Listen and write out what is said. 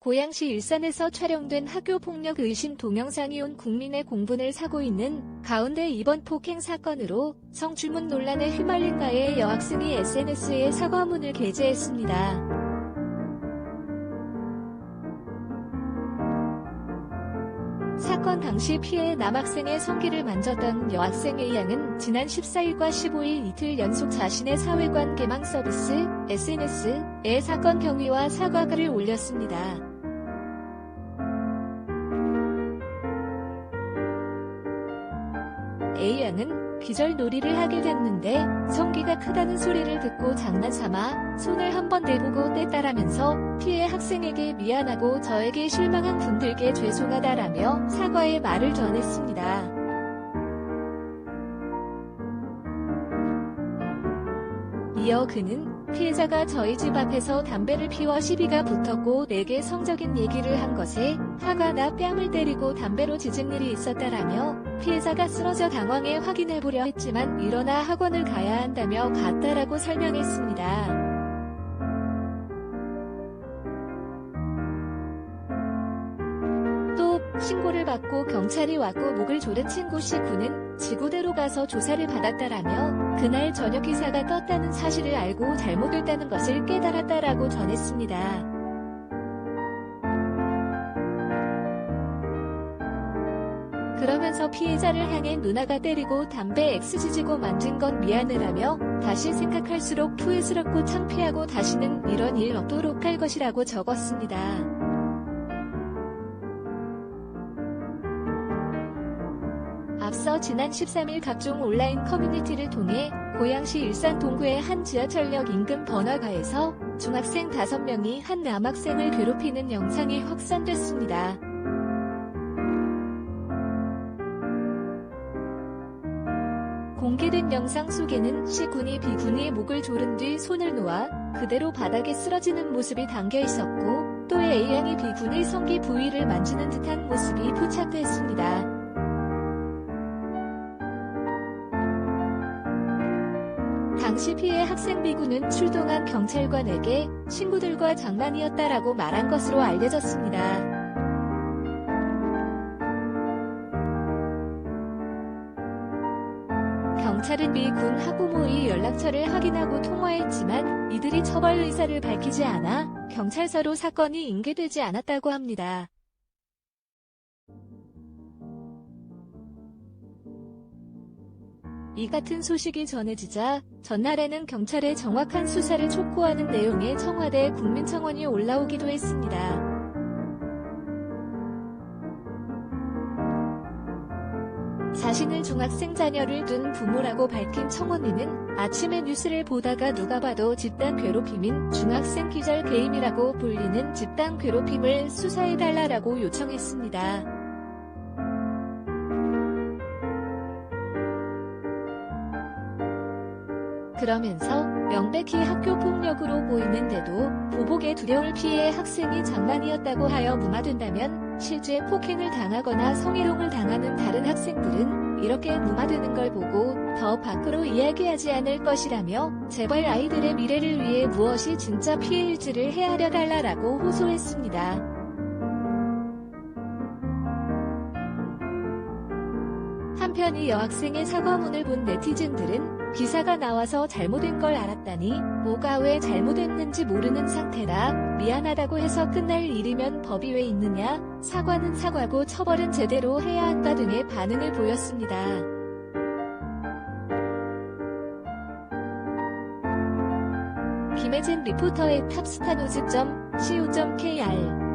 고양시 일산에서 촬영된 학교폭력 의심 동영상이 온 국민의 공분을 사고 있는 가운데 이번 폭행 사건으로 성추문 논란에 휘말린 가해의 여학생이 SNS에 사과문을 게재했습니다. 사건 당시 피해 남학생의 성기를 만졌던 여학생 A양은 지난 14일과 15일 이틀 연속 자신의 사회관 개망 서비스 SNS에 사건 경위와 사과글을 올렸습니다. A양은 기절놀이를 하게 됐는데 성기가 크다는 소리를 듣고 장난삼아 손을 한번 대보고 뗐다라면서 피해 학생에게 미안하고 저에게 실망한 분들께 죄송하다라며 사과의 말을 전했습니다. 이어 그는 피해자가 저희 집 앞에서 담배를 피워 시비가 붙었고 내게 성적인 얘기를 한 것에 화가 나 뺨을 때리고 담배로 짖은 일이 있었다라며 피해자가 쓰러져 당황해 확인해보려 했지만 일어나 학원을 가야 한다며 갔다라고 설명했습니다. 또 신고를 받고 경찰이 왔고 목을 조른 친구 C9는 지구대로 가서 조사를 받았다라며 그날 저녁 기사가 떴다는 사실을 알고 잘못됐다는 것을 깨달았다라고 전했습니다. 그러면서 피해자를 향해 누나가 때리고 담배 X지지고 만진 건 미안해라며 다시 생각할수록 후회스럽고 창피하고 다시는 이런 일 없도록 할 것이라고 적었습니다. 앞서 지난 13일 각종 온라인 커뮤니티를 통해 고양시 일산 동구의 한 지하철역 인근 번화가에서 중학생 5명이 한 남학생을 괴롭히는 영상이 확산됐습니다. 공개된 영상 속에는 C군이 B군이 목을 조른 뒤 손을 놓아 그대로 바닥에 쓰러지는 모습이 담겨 있었고 또 A양이 B군의 성기 부위를 만지는 듯한 모습이 포착됐습니다. 당시 피해 학생 B군은 출동한 경찰관에게 친구들과 장난이었다라고 말한 것으로 알려졌습니다. 경찰은 B군 학부모의 연락처를 확인하고 통화했지만 이들이 처벌 의사를 밝히지 않아 경찰서로 사건이 인계되지 않았다고 합니다. 이 같은 소식이 전해지자 전날에는 경찰의 정확한 수사를 촉구하는 내용의 청와대 국민청원이 올라오기도 했습니다. 자신을 중학생 자녀를 둔 부모라고 밝힌 청원인은 아침에 뉴스를 보다가 누가 봐도 집단 괴롭힘인 중학생 기절 게임이라고 불리는 집단 괴롭힘을 수사해달라고 요청했습니다. 그러면서 명백히 학교폭력으로 보이는데도 보복의 두려움을 피해 학생이 장난이었다고 하여 무마된다면 실제 폭행을 당하거나 성희롱을 당하는 다른 학생들은 이렇게 무마되는 걸 보고 더 밖으로 이야기하지 않을 것이라며 제발 아이들의 미래를 위해 무엇이 진짜 피해일지를 헤아려 달라라고 호소했습니다. 한편 이 여학생의 사과문을 본 네티즌들은 기사가 나와서 잘못된 걸 알았다니 뭐가 왜 잘못했는지 모르는 상태라 미안하다고 해서 끝날 일이면 법이 왜 있느냐, 사과는 사과고 처벌은 제대로 해야 한다 등의 반응을 보였습니다. 김혜진 리포터의 탑스타뉴즈.co.kr